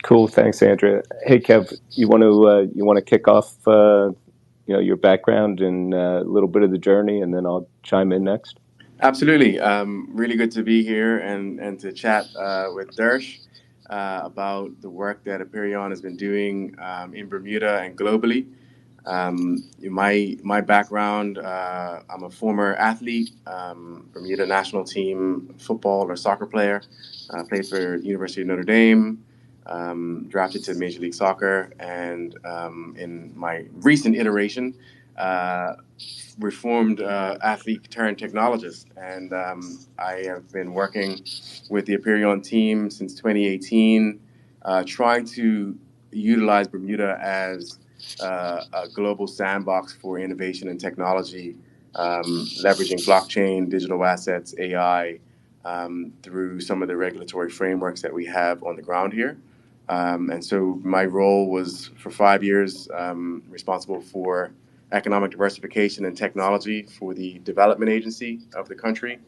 Cool. Thanks, Andrea. Hey, Kev, you want to kick off your background and a little bit of the journey, and then I'll chime in next. Absolutely. Really good to be here and to chat with Dersh about the work that Aperion has been doing in Bermuda and globally. My background, I'm a former athlete, Bermuda national team football or soccer player. Played for University of Notre Dame, drafted to Major League Soccer, and in my recent iteration, uh, reformed athlete turned technologist. And I have been working with the Aperion team since 2018, trying to utilize Bermuda as a global sandbox for innovation and technology, leveraging blockchain, digital assets, AI, through some of the regulatory frameworks that we have on the ground here. And so my role was for 5 years responsible for economic diversification and technology for the development agency of the country,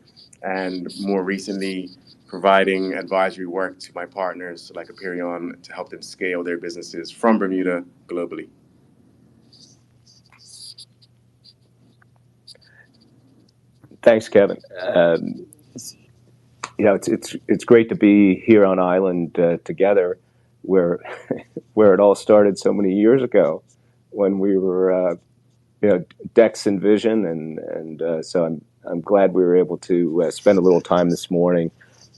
and more recently, providing advisory work to my partners like Aperion to help them scale their businesses from Bermuda globally. Thanks, Kevin. It's great to be here on island together, where where it all started so many years ago, when we were Dex and Vision, and so I'm glad we were able to spend a little time this morning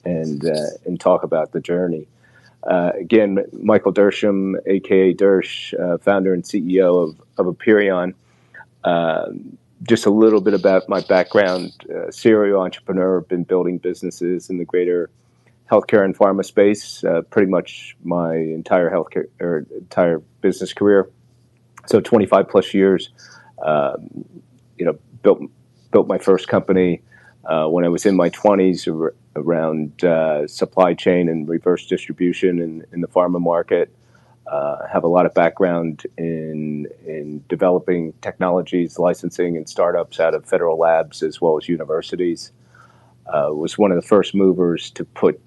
and talk about the journey. Again, Michael Dersham, aka Dersh, founder and CEO of Aperion. Uh, just a little bit about my background: serial entrepreneur, been building businesses in the greater healthcare and pharma space pretty much my entire healthcare or entire business career. So 25 plus years. Um, built my first company when I was in my 20s around supply chain and reverse distribution in the pharma market. Have a lot of background in developing technologies, licensing, and startups out of federal labs as well as universities. Was one of the first movers to put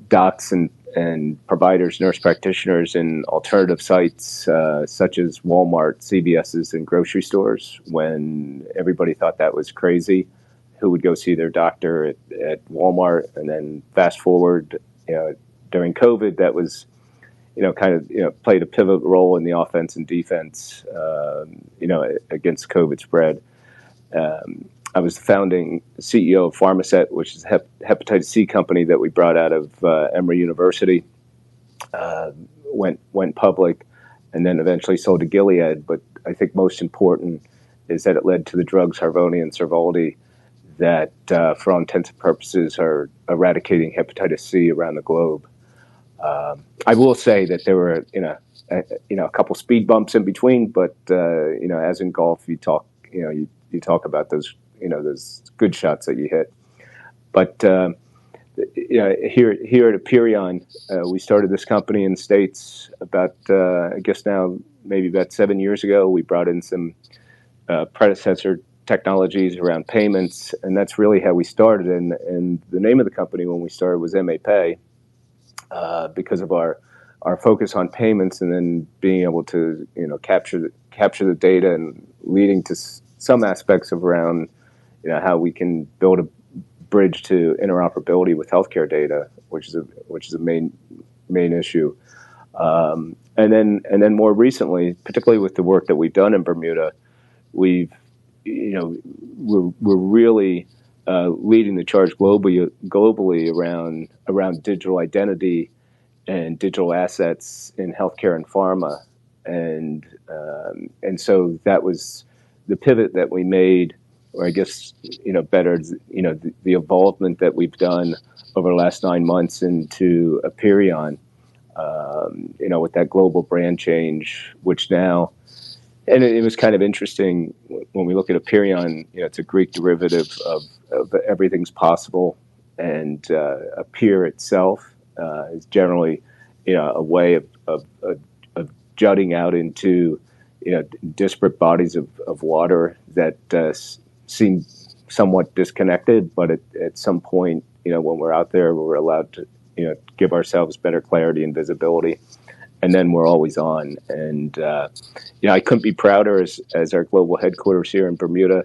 docs and providers, nurse practitioners in alternative sites such as Walmart, CVS's, and grocery stores when everybody thought that was crazy. Who would go see their doctor at Walmart? And then fast forward, during COVID, that was kind of played a pivotal role in the offense and defense, against COVID spread. I was the founding CEO of Pharmaset, which is a hepatitis C company that we brought out of Emory University. Uh, went public, and then eventually sold to Gilead. But I think most important is that it led to the drugs Harvoni and Servaldi that, for all intents and purposes, are eradicating hepatitis C around the globe. I will say that there were, a couple speed bumps in between, but as in golf, you talk about those good shots that you hit. But here at Aperion, we started this company in the States about, I guess now maybe about 7 years ago. We brought in some predecessor technologies around payments, and that's really how we started. And the name of the company when we started was MAPay, because of our focus on payments, and then being able to capture the data and leading to some aspects of around how we can build a bridge to interoperability with healthcare data, which is a main issue. And then more recently, particularly with the work that we've done in Bermuda, we've we're really leading the charge globally around digital identity and digital assets in healthcare and pharma, and so that was the pivot that we made, or I guess better, the involvement that we've done over the last 9 months into Aperion, with that global brand change, which now, and it was kind of interesting when we look at Aperion. It's a Greek derivative of everything's possible, and appear itself is generally, a way of jutting out into, disparate bodies of water that seem somewhat disconnected, but at some point, when we're out there, we're allowed to, give ourselves better clarity and visibility. And then we're always on. And, I couldn't be prouder as our global headquarters here in Bermuda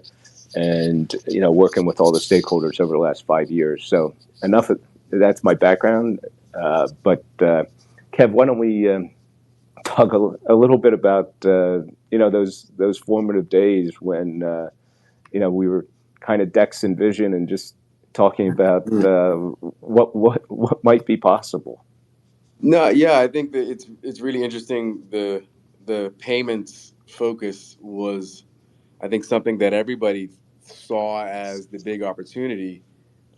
and, working with all the stakeholders over the last 5 years. So that's my background. But Kev, why don't we talk a little bit about, those formative days when, we were kind of Dex and Vision and just talking about what might be possible. No, yeah, I think that it's really interesting. The payments focus was, I think, something that everybody saw as the big opportunity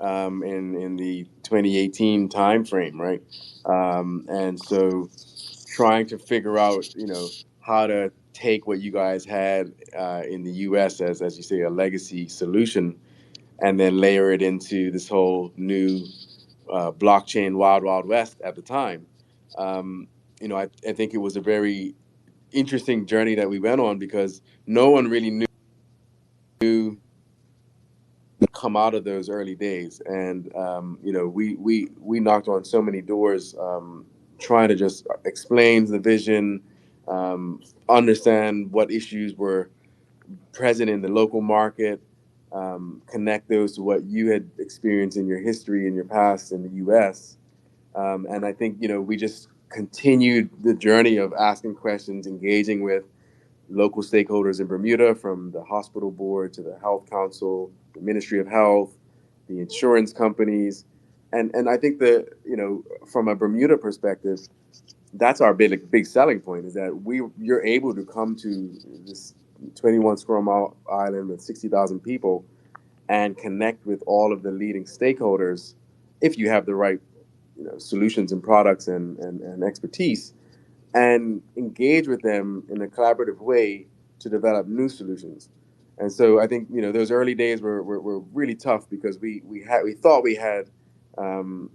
in the 2018 timeframe, right? And so, trying to figure out, how to take what you guys had in the U.S. as you say, a legacy solution, and then layer it into this whole new blockchain wild, wild west at the time. I think it was a very interesting journey that we went on because no one really knew to come out of those early days. And, we knocked on so many doors trying to just explain the vision, understand what issues were present in the local market, connect those to what you had experienced in your history in your past in the U.S. And I think, we just continued the journey of asking questions, engaging with local stakeholders in Bermuda, from the hospital board to the health council, the Ministry of Health, the insurance companies. And I think that, from a Bermuda perspective, that's our big selling point, is that you're able to come to this 21 square mile island with 60,000 people and connect with all of the leading stakeholders if you have the right solutions and products and expertise, and engage with them in a collaborative way to develop new solutions. And so I think those early days were really tough because we thought we had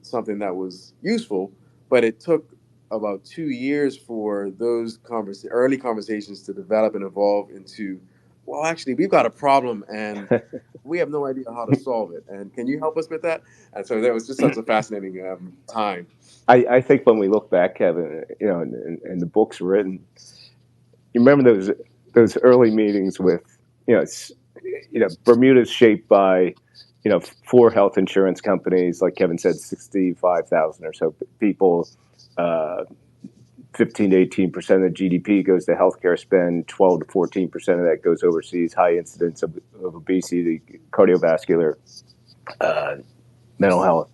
something that was useful, but it took about 2 years for those early conversations to develop and evolve into, well, actually, we've got a problem and we have no idea how to solve it. And can you help us with that? And so that was just such a fascinating time. I think when we look back, Kevin, and the books written, you remember those early meetings with, Bermuda's shaped by, 4 health insurance companies, like Kevin said, 65,000 or so people. 15 to 18% of GDP goes to healthcare spend. 12 to 14% of that goes overseas. High incidence of obesity, cardiovascular, mental health,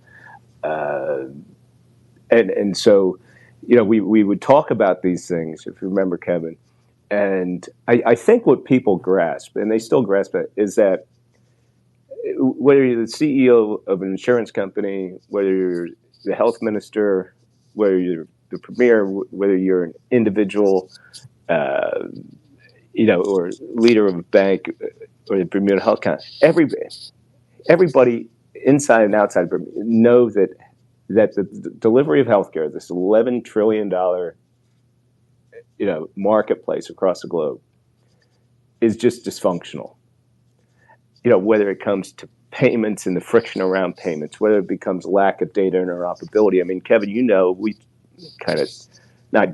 and so, we would talk about these things, if you remember, Kevin. And I think what people grasp, and they still grasp it, is that whether you're the CEO of an insurance company, whether you're the health minister, whether you're the premier, whether you're an individual, or leader of a bank or the Bermuda Health Council, everybody inside and outside of Bermuda know that the delivery of healthcare, this $11 trillion marketplace across the globe, is just dysfunctional. Whether it comes to payments and the friction around payments, whether it becomes lack of data interoperability. I mean, Kevin, we kind of not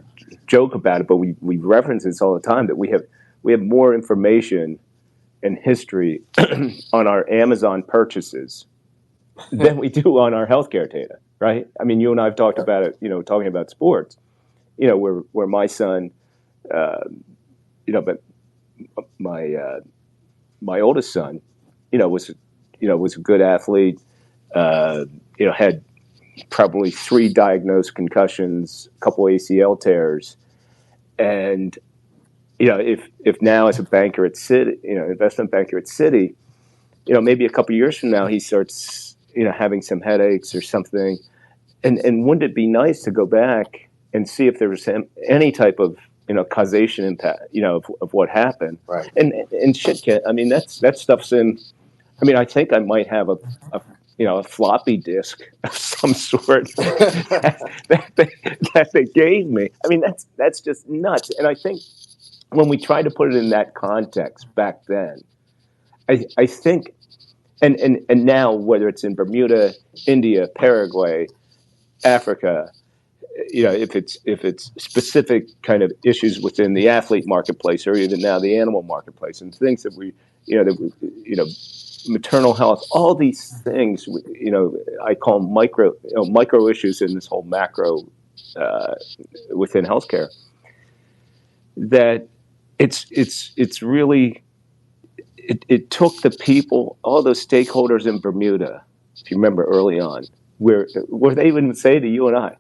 joke about it, but we reference this all the time, that we have more information and history on our Amazon purchases than we do on our healthcare data, right? I mean, you and I have talked about it, talking about sports, where my son, but my oldest son, was a good athlete, had probably 3 diagnosed concussions, a couple ACL tears, and if now as a banker at Citi, investment banker at Citi, maybe a couple of years from now he starts having some headaches or something, and wouldn't it be nice to go back and see if there was any type of causation impact of what happened, right? And shit, I mean that stuff's in. I mean, I think I might have a floppy disk of some sort that they gave me. I mean, that's just nuts. And I think when we try to put it in that context back then, I think, and now whether it's in Bermuda, India, Paraguay, Africa, if it's specific kind of issues within the athlete marketplace or even now the animal marketplace and things that maternal health, all these things, I call them micro issues in this whole macro uh, within healthcare. That it's really it took the people, all those stakeholders in Bermuda, if you remember early on, where they even say to you and I,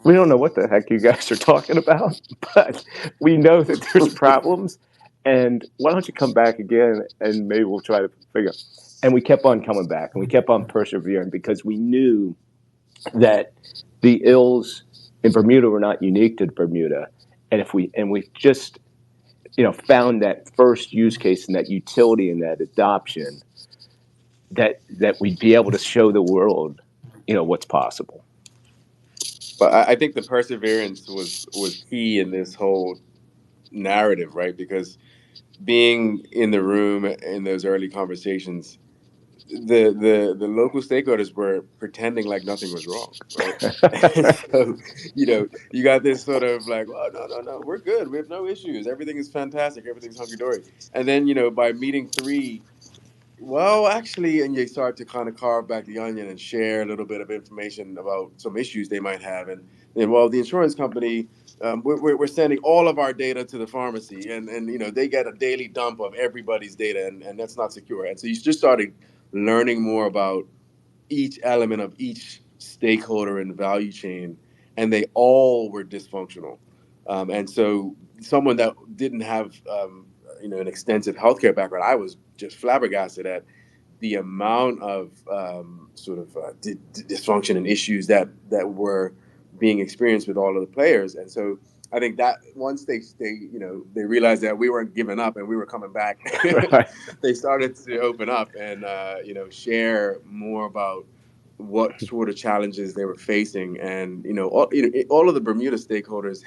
we don't know what the heck you guys are talking about, but we know that there's problems. And why don't you come back again and maybe we'll try to figure out. And we kept on coming back and we kept on persevering because we knew that the ills in Bermuda were not unique to Bermuda. And we just, found that first use case and that utility and that adoption that we'd be able to show the world, what's possible. But I think the perseverance was key in this whole narrative, right? Because being in the room in those early conversations, the local stakeholders were pretending like nothing was wrong, right? And so, you got this sort of like, oh, no, we're good. We have no issues. Everything is fantastic. Everything's hunky dory. And then, by meeting three, well, actually, and you start to kind of carve back the onion and share a little bit of information about some issues they might have. And well, the insurance company, we're sending all of our data to the pharmacy, and they get a daily dump of everybody's data, and that's not secure. And so you just started learning more about each element of each stakeholder in the value chain, and they all were dysfunctional. And so someone that didn't have an extensive healthcare background, I was just flabbergasted at the amount of dysfunction and issues that were being experienced with all of the players. And so I think that once they realized that we weren't giving up and we were coming back, Right. they started to open up and share more about what sort of challenges they were facing. And all of the Bermuda stakeholders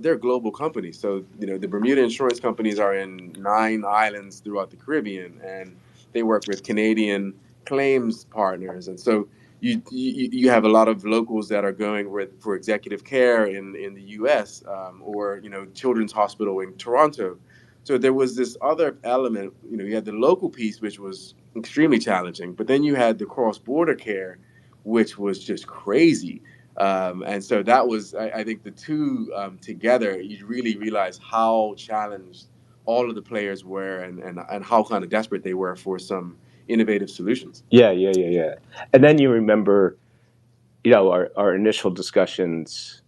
they're global companies. So the Bermuda insurance companies are in 9 islands throughout the Caribbean, and they work with Canadian claims partners. And so you have a lot of locals that are going for executive care in the U.S. Or Children's Hospital in Toronto. So there was this other element. You had the local piece, which was extremely challenging, but then you had the cross-border care, which was just crazy. And so that was, I think, the two together. You really realize how challenged all of the players were, and how kind of desperate they were for some innovative solutions. Yeah. And then you remember, our initial discussions,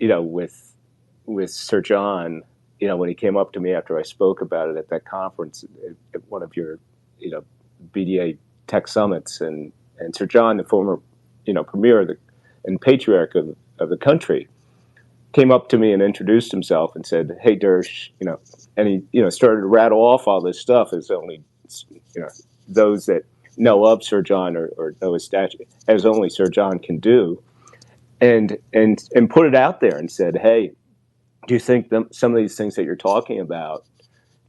with Sir John, when he came up to me after I spoke about it at that conference at one of your, BDA tech summits, and Sir John, the former, premier and patriarch of the country, came up to me and introduced himself and said, "Hey, Dersh," and he, started to rattle off all this stuff as only, those that know of Sir John or know his statue, as only Sir John can do, and put it out there and said, "Hey, do you think some of these things that you're talking about,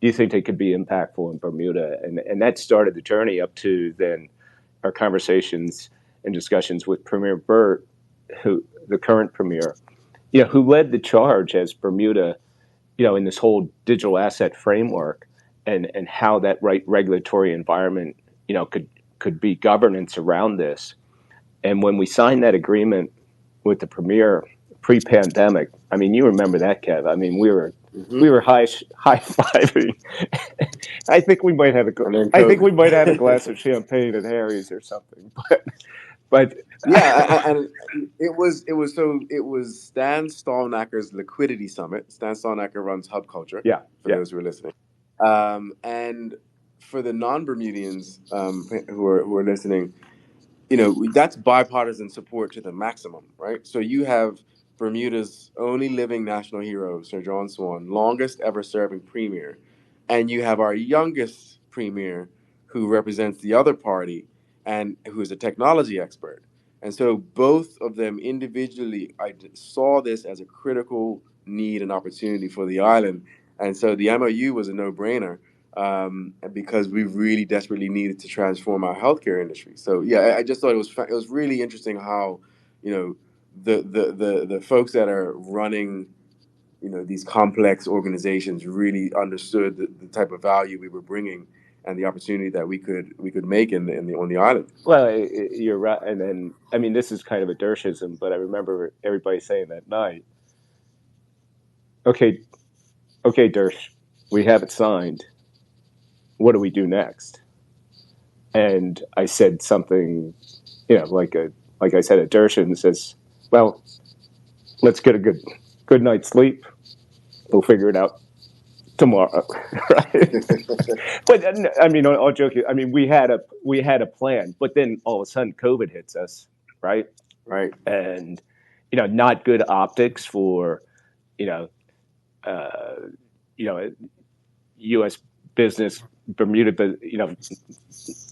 do you think they could be impactful in Bermuda?" And that started the journey up to then our conversations and discussions with Premier Burt, who the current premier, who led the charge as Bermuda, in this whole digital asset framework, and how that right regulatory environment, could be governance around this. And when we signed that agreement with the premier pre-pandemic, I mean, you remember that, Kev. I mean, we were high fiving. I think we might have a glass of champagne at Harry's or something, but Yeah, and it was Stan Stallnacker's Liquidity Summit. Stan Stallnacker runs Hub Culture. Yeah, for those who are listening, and for the non-Bermudians who are listening, that's bipartisan support to the maximum, right? So you have Bermuda's only living national hero, Sir John Swan, longest ever serving premier, and you have our youngest premier, who represents the other party and who is a technology expert. And so both of them individually, I saw this as a critical need and opportunity for the island. And so the MOU was a no-brainer, because we really desperately needed to transform our healthcare industry. So yeah, I just thought it was really interesting how you know, the folks that are running, these complex organizations really understood the type of value we were bringing and the opportunity that we could make on the island. Well, you're right. And then, I mean, this is kind of a Dershism, but I remember everybody saying that night, okay, okay, Dersh, we have it signed. What do we do next? And I said something, like I said at Dershem, and says, well, let's get a good night's sleep. We'll figure it out tomorrow, right? But I mean, all joking. I mean, we had a plan, but then all of a sudden, COVID hits us, right? Right. And not good optics for you know, uh, U.S. business, Bermuda,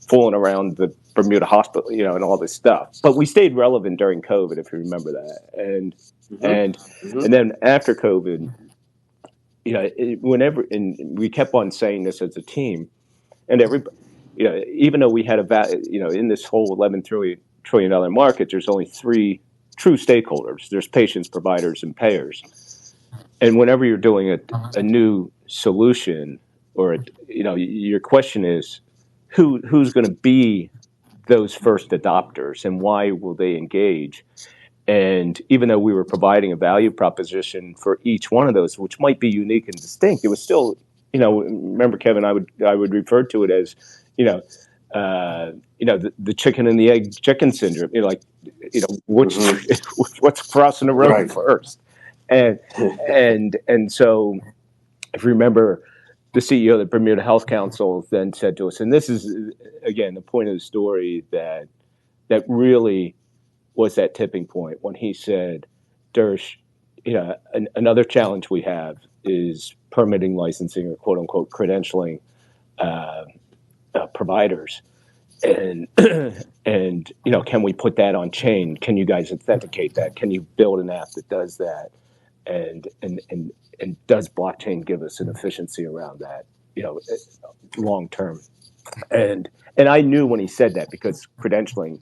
fooling around the Bermuda hospital, and all this stuff. But we stayed relevant during COVID, if you remember that, and Mm-hmm. and Mm-hmm. and then after COVID, whenever, and we kept on saying this as a team, and everybody, even though we had in this whole $11 trillion market, there's only three true stakeholders. There's patients, providers, and payers. And whenever you're doing a new solution, or your question is, who's going to be those first adopters, and why will they engage? And even though we were providing a value proposition for each one of those, which might be unique and distinct, it was still, remember, Kevin, I would refer to it as, the chicken and the egg chicken syndrome. Which what's crossing the road Right. first, and so if you remember, the CEO of the Bermuda Health Council then said to us, and this is again the point of the story that really was that tipping point, when he said, Dersh, another challenge we have is permitting, licensing, or quote unquote credentialing providers. And and can we put that on chain? Can you guys authenticate that? Can you build an app that does that? And does blockchain give us an efficiency around that, long term? And I knew when he said that, because credentialing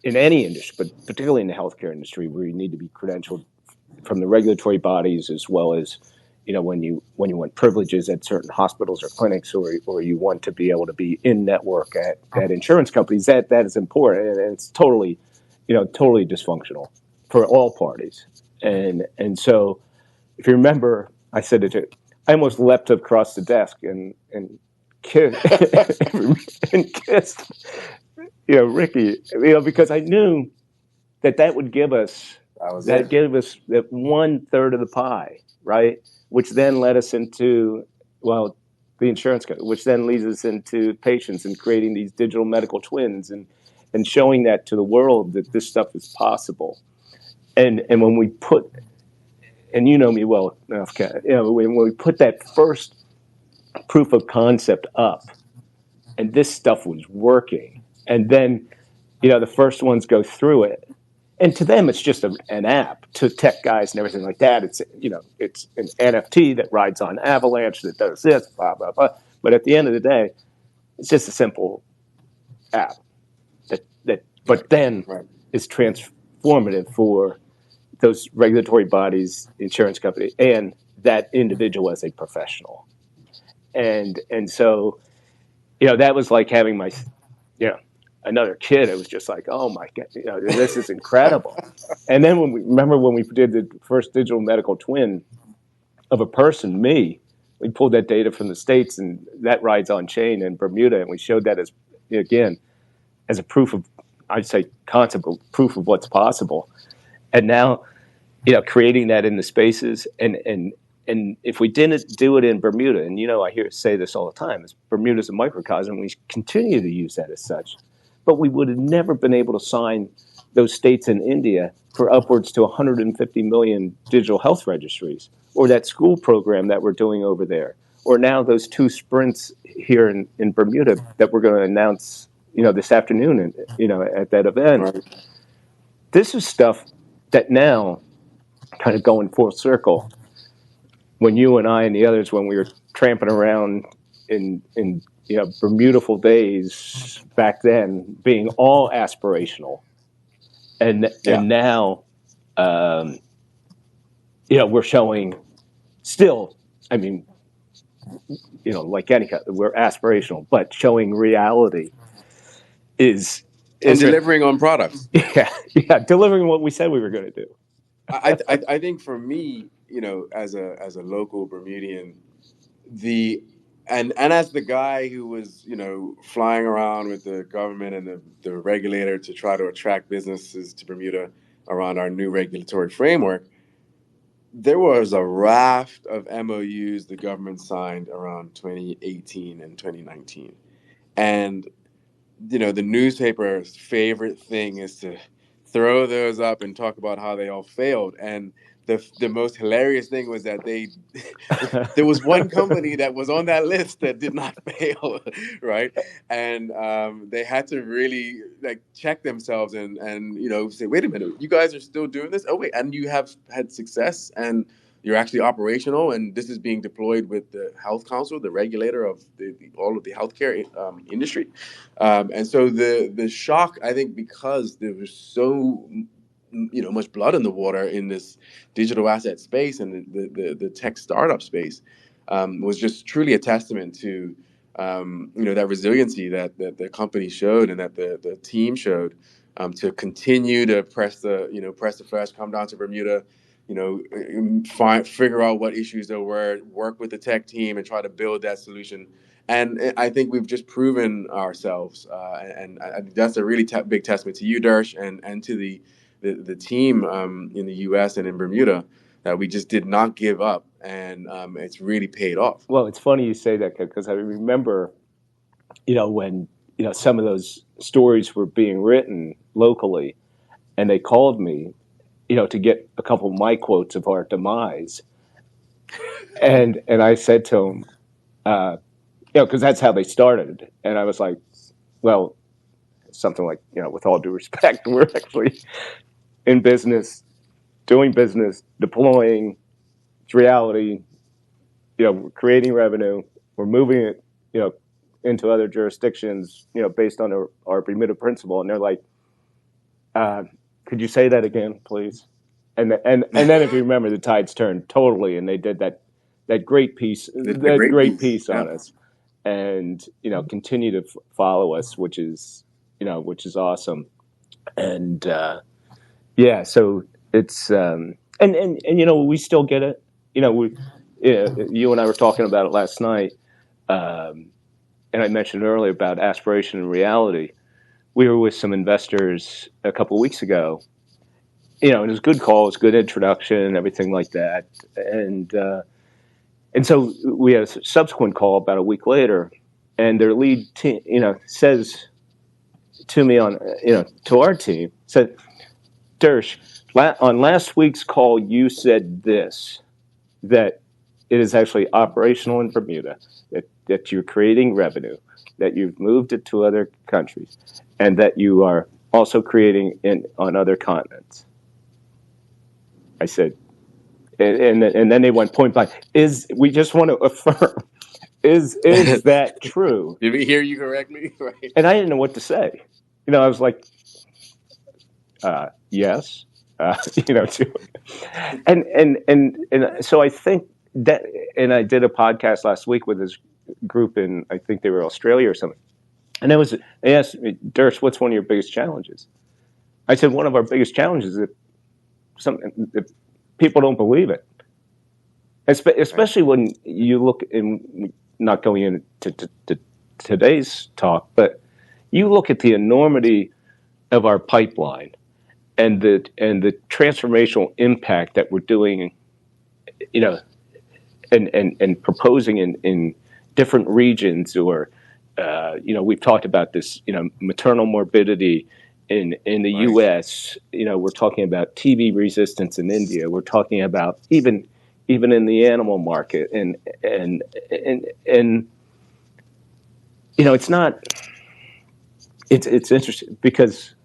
in any industry, but particularly in the healthcare industry, where you need to be credentialed from the regulatory bodies, as well as when you want privileges at certain hospitals or clinics, or you want to be able to be in network at insurance companies, that is important, and it's totally dysfunctional for all parties. And so, if you remember, I said it. I almost leapt across the desk and kissed and kissed Ricky, because I knew that would give us that 1/3 of the pie, right? Which then led us into, well, the insurance company, which then leads us into patients and creating these digital medical twins, and showing that to the world that this stuff is possible. And when we put, and you know me well enough, when we put that first proof of concept up, and this stuff was working, and then the first ones go through it, and to them it's just an app. To tech guys and everything like that, it's it's an NFT that rides on Avalanche, that does this, blah blah blah. But at the end of the day, it's just a simple app that but then is transformative for those regulatory bodies, insurance company, and that individual as a professional. And so that was like having my another kid. It was just like, oh my God, this is incredible. And then when we did the first digital medical twin of a person, me, we pulled that data from the States, and that rides on chain in Bermuda, and we showed that as, again, as a proof of, I'd say, concept, proof of what's possible. And now, creating that in the spaces, and if we didn't do it in Bermuda, and I hear say this all the time, is Bermuda's a microcosm, we continue to use that as such. But we would have never been able to sign those states in India for upwards to 150 million digital health registries, or that school program that we're doing over there, or now those 2 sprints here in Bermuda that we're going to announce, this afternoon, at that event. Right. This is stuff that now, kind of going full circle, when you and I and the others, when we were tramping around in Bermudaful days back then, being all aspirational, and now, we're showing still. I mean, like any kind, we're aspirational, but showing reality is and delivering on products. Delivering what we said we were going to do. I think for me, as a local Bermudian, and as the guy who was flying around with the government and the regulator to try to attract businesses to Bermuda around our new regulatory framework, there was a raft of MOUs the government signed around 2018 and 2019, and the newspaper's favorite thing is to throw those up and talk about how they all failed. And the most hilarious thing was that there was one company that was on that list that did not fail, right? And they had to really check themselves and say, wait a minute, you guys are still doing this? Oh wait, and you have had success and you're actually operational, and this is being deployed with the Health Council, the regulator of all of the healthcare industry. And so the shock, I think, because there was so much blood in the water in this digital asset space and the tech startup space, was just truly a testament to that resiliency that the company showed and that the team showed, to continue to press the flesh, come down to Bermuda, figure out what issues there were, work with the tech team, and try to build that solution. And I think we've just proven ourselves, and that's a really big testament to you, Dersh, and to the team in the U.S. and in Bermuda, that we just did not give up, and it's really paid off. Well, it's funny you say that, because I remember, when some of those stories were being written locally, and they called me, to get a couple of my quotes of our demise. And I said to him, because that's how they started. And I was like, well, something like, with all due respect, we're actually in business, doing business, deploying, it's reality, we're creating revenue, we're moving it, into other jurisdictions, based on our Bermuda principle. And they're like, could you say that again, please? And then if you remember, the tides turned totally, and they did that great piece, great piece on us, and continue to follow us, which is awesome. And so it's and we still get it. You and I were talking about it last night, and I mentioned earlier about aspiration and reality. We were with some investors a couple of weeks ago. It was a good call, it was a good introduction, everything like that. And so we had a subsequent call about a week later, and their lead team, says to me to our team, said, Dersh, on last week's call, you said this, that it is actually operational in Bermuda, that you're creating revenue, that you've moved it to other countries, and that you are also creating on other continents. I said, and then they went point blank. We just want to affirm, is that true? Did we hear you correctly? Right. And I didn't know what to say. I was like, yes, and so I think that, and I did a podcast last week with this group in, I think they were Australia or something, and they asked me, Dersh, what's one of your biggest challenges? I said, one of our biggest challenges is that people don't believe it, especially when you look in, not going into today's talk, but you look at the enormity of our pipeline and the transformational impact that we're doing, and proposing in different regions, or we've talked about this, maternal morbidity in the Right. U.S. We're talking about TB resistance in India. We're talking about even in the animal market, and it's not. It's interesting because,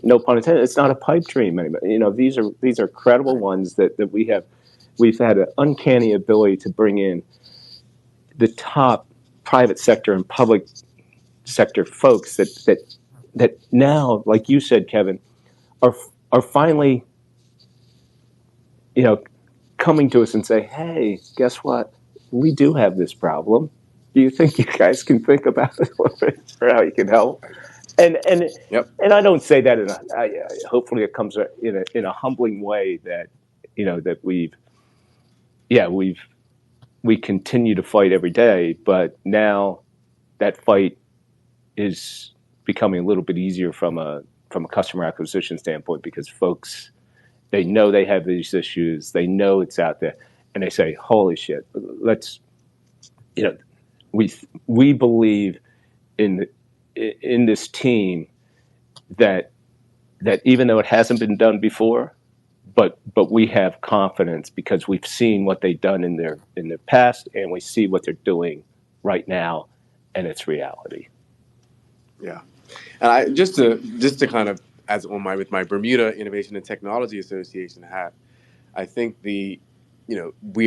no pun intended, it's not a pipe dream anymore. These are credible ones that we've had an uncanny ability to bring in the top private sector and public sector folks that now, like you said, Kevin, are finally, coming to us and say, hey, guess what? We do have this problem. Do you think you guys can think about it or how you can help? And and Yep. and I don't say that hopefully it comes in a humbling way that that we continue to fight every day, but now that fight is becoming a little bit easier from a customer acquisition standpoint because folks, they know they have these issues, they know it's out there, and they say, holy shit, let's you know we believe in in this team that even though it hasn't been done before, but we have confidence because we've seen what they've done in their past, and we see what they're doing right now, and it's reality. Yeah. And I just to kind of, as on my with my Bermuda Innovation and Technology Association hat, I think we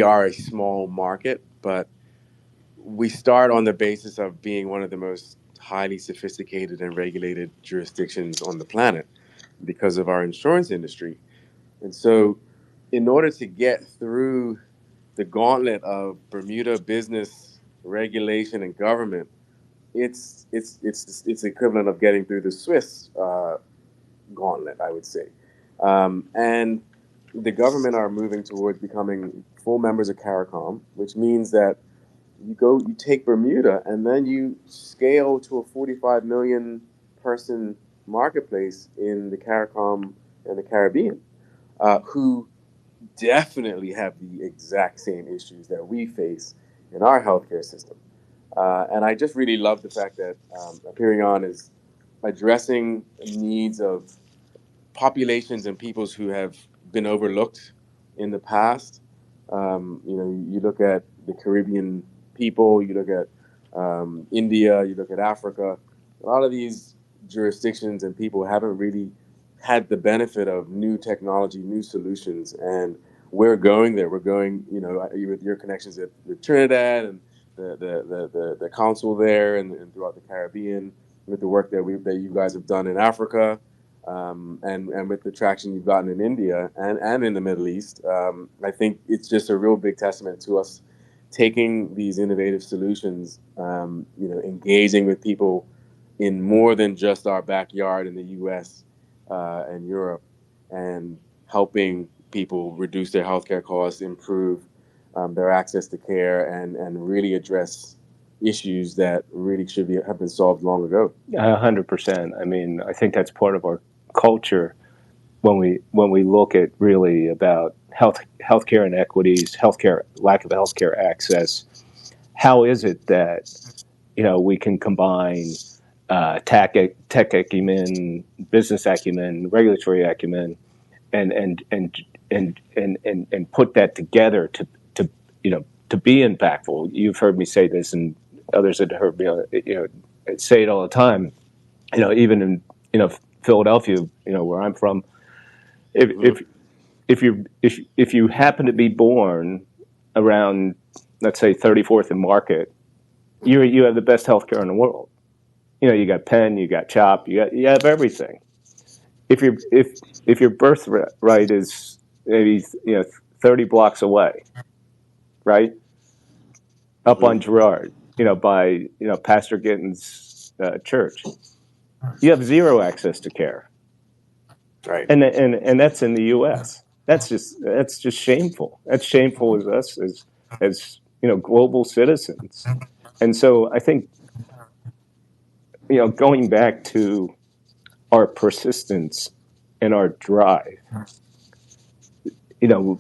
are a small market, but we start on the basis of being one of the most highly sophisticated and regulated jurisdictions on the planet because of our insurance industry. And so, in order to get through the gauntlet of Bermuda business regulation and government, it's equivalent of getting through the Swiss gauntlet, I would say. And the government are moving towards becoming full members of CARICOM, which means that you take Bermuda, and then you scale to a 45 million person marketplace in the CARICOM and the Caribbean, who definitely have the exact same issues that we face in our healthcare system. And I just really love the fact that Aperion is addressing needs of populations and peoples who have been overlooked in the past. You look at the Caribbean people, you look at India, you look at Africa. A lot of these jurisdictions and people haven't really had the benefit of new technology, new solutions, and we're going there. We're going, with your connections with Trinidad and the council there and throughout the Caribbean, with the work that you guys have done in Africa, and with the traction you've gotten in India and in the Middle East. I think it's just a real big testament to us taking these innovative solutions, engaging with people in more than just our backyard in the U.S. And Europe, and helping people reduce their healthcare costs, improve their access to care, and really address issues that really have been solved long ago. 100%. I mean, I think that's part of our culture when we look at really about healthcare inequities, lack of healthcare access. How is it that we can combine tech acumen, business acumen, regulatory acumen, and put that together to be impactful? You've heard me say this, and others have heard me say it all the time. Even in Philadelphia, where I'm from, if you happen to be born around, let's say, 34th and Market, you have the best healthcare in the world. You got Penn, you got CHOP, you have everything. If your birthright is maybe 30 blocks away, right, up on Girard, by Pastor Gittins' church, you have zero access to care. Right. And that's in the U.S. That's just shameful. That's shameful as us as global citizens. And so I think going back to our persistence and our drive. Some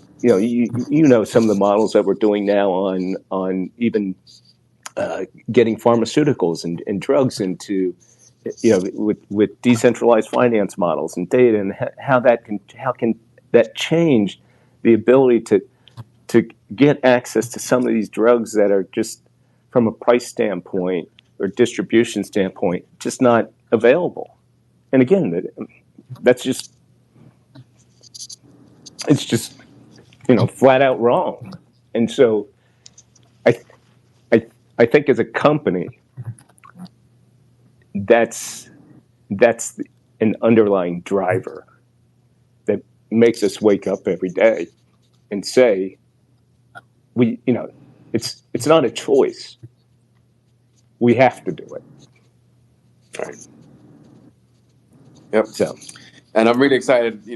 of the models that we're doing now on even getting pharmaceuticals and drugs into with decentralized finance models and data, and how can that change the ability to get access to some of these drugs that are just from a price standpoint or distribution standpoint just not available. And again, it's just flat out wrong. And so I I think as a company, that's an underlying driver. makes us wake up every day and say, it's not a choice. We have to do it. Right. Yep. So, And I'm really excited,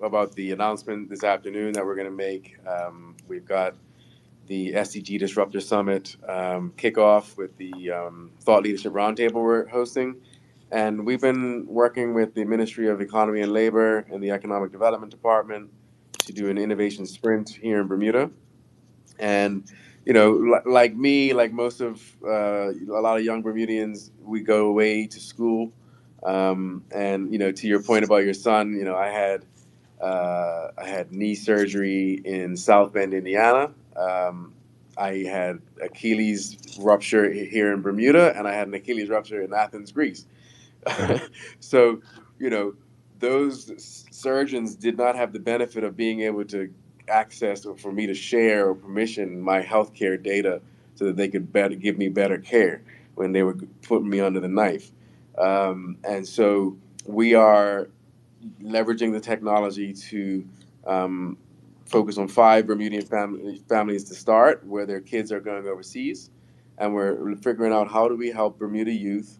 about the announcement this afternoon that we're going to make. We've got the SDG Disruptor Summit kickoff with the Thought Leadership Roundtable we're hosting. And we've been working with the Ministry of Economy and Labor and the Economic Development Department to do an innovation sprint here in Bermuda. And, like me, like most of a lot of young Bermudians, we go away to school. And, to your point about your son, I had knee surgery in South Bend, Indiana. I had Achilles rupture here in Bermuda, and I had an Achilles rupture in Athens, Greece. So, those surgeons did not have the benefit of being able to access or for me to share or permission my healthcare data so that they could give me better care when they were putting me under the knife. And so we are leveraging the technology to focus on 5 Bermudian families to start, where their kids are going overseas, and we're figuring out how do we help Bermuda youth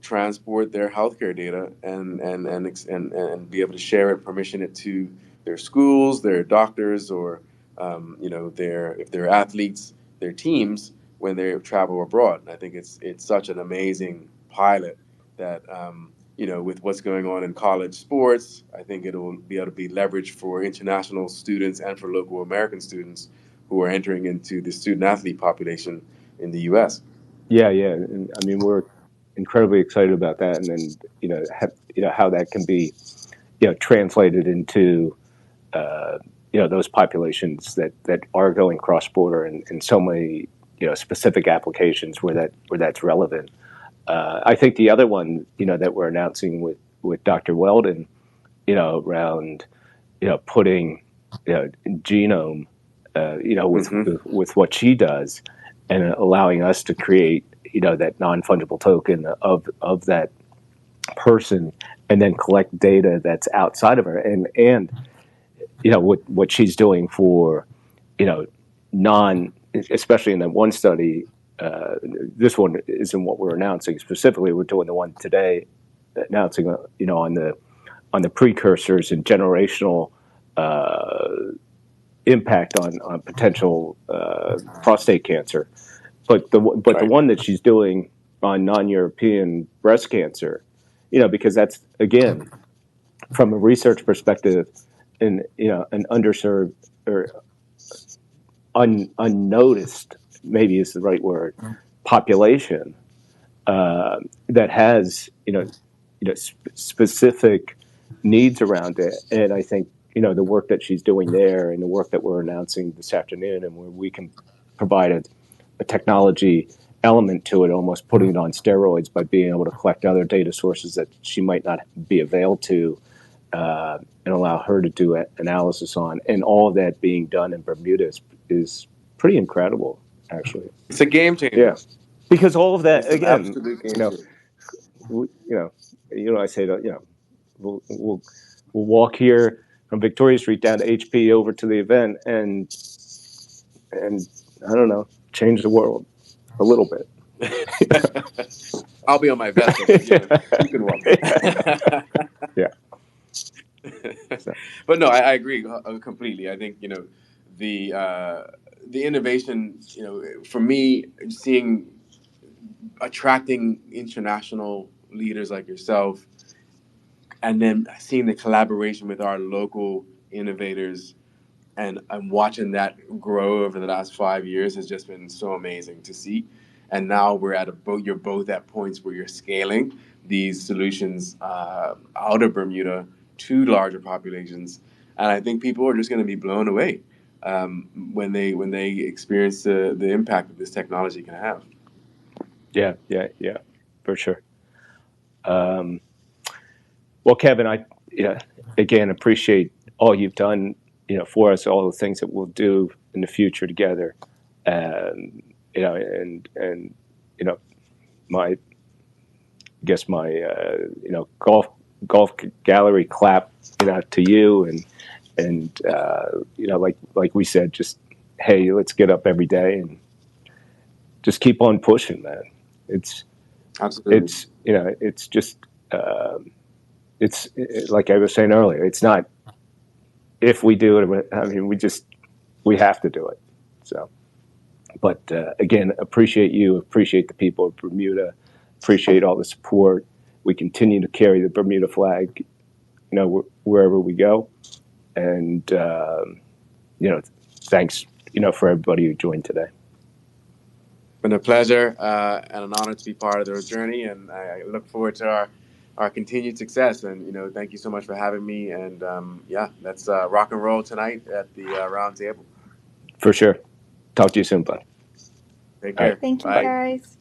transport their healthcare data and be able to share it, permission it to their schools, their doctors, or if they're athletes, their teams when they travel abroad. And I think it's such an amazing pilot that with what's going on in college sports, I think it'll be able to be leveraged for international students and for local American students who are entering into the student athlete population in the U.S. yeah. And, I mean, we're incredibly excited about that, and then how that can be translated into those populations that are going cross border and so many specific applications where that's relevant. I think the other one that we're announcing with Dr. Weldon around putting genome with what she does and allowing us to create that non-fungible token of that person and then collect data that's outside of her and what she's doing for especially in that one study. This one isn't what we're announcing specifically. We're doing the one today announcing on the precursors and generational impact on potential prostate cancer. But the one that she's doing on non-European breast cancer, because that's again from a research perspective, an underserved or unnoticed, maybe is the right word, population that has specific needs around it. And I think the work that she's doing there and the work that we're announcing this afternoon, and where we can provide a technology element to it, almost putting it on steroids by being able to collect other data sources that she might not be available to, and allow her to do analysis on, and all of that being done in Bermuda is pretty incredible, actually. It's a game changer. Yeah, because all of that again, absolute game changer. I say that we'll walk here from Victoria Street down to HP over to the event, and I don't know, change the world a little bit. I'll be on my best. You can walk. Yeah. But no, I agree completely. I think the innovation. For me, attracting international leaders like yourself, and then seeing the collaboration with our local innovators, and watching that grow over the last 5 years has just been so amazing to see. And now we're you're both at points where you're scaling these solutions out of Bermuda to larger populations, and I think people are just going to be blown away when they experience the impact that this technology can have. Yeah, for sure. Well, Kevin, I again appreciate all you've done for us, all the things that we'll do in the future together, and my golf golf gallery clap, to you, and like we said, just hey, let's get up every day and just keep on pushing, man. Absolutely. It's just it's like I was saying earlier. It's not if we do it. I mean, we have to do it. So, but again, appreciate you, appreciate the people of Bermuda, appreciate all the support. We continue to carry the Bermuda flag, wherever we go, and thanks, for everybody who joined today. Been a pleasure and an honor to be part of the journey, and I look forward to our continued success. And thank you so much for having me. And let's rock and roll tonight at the round table. For sure. Talk to you soon, bud. Take care. Thank you, Bye. guys.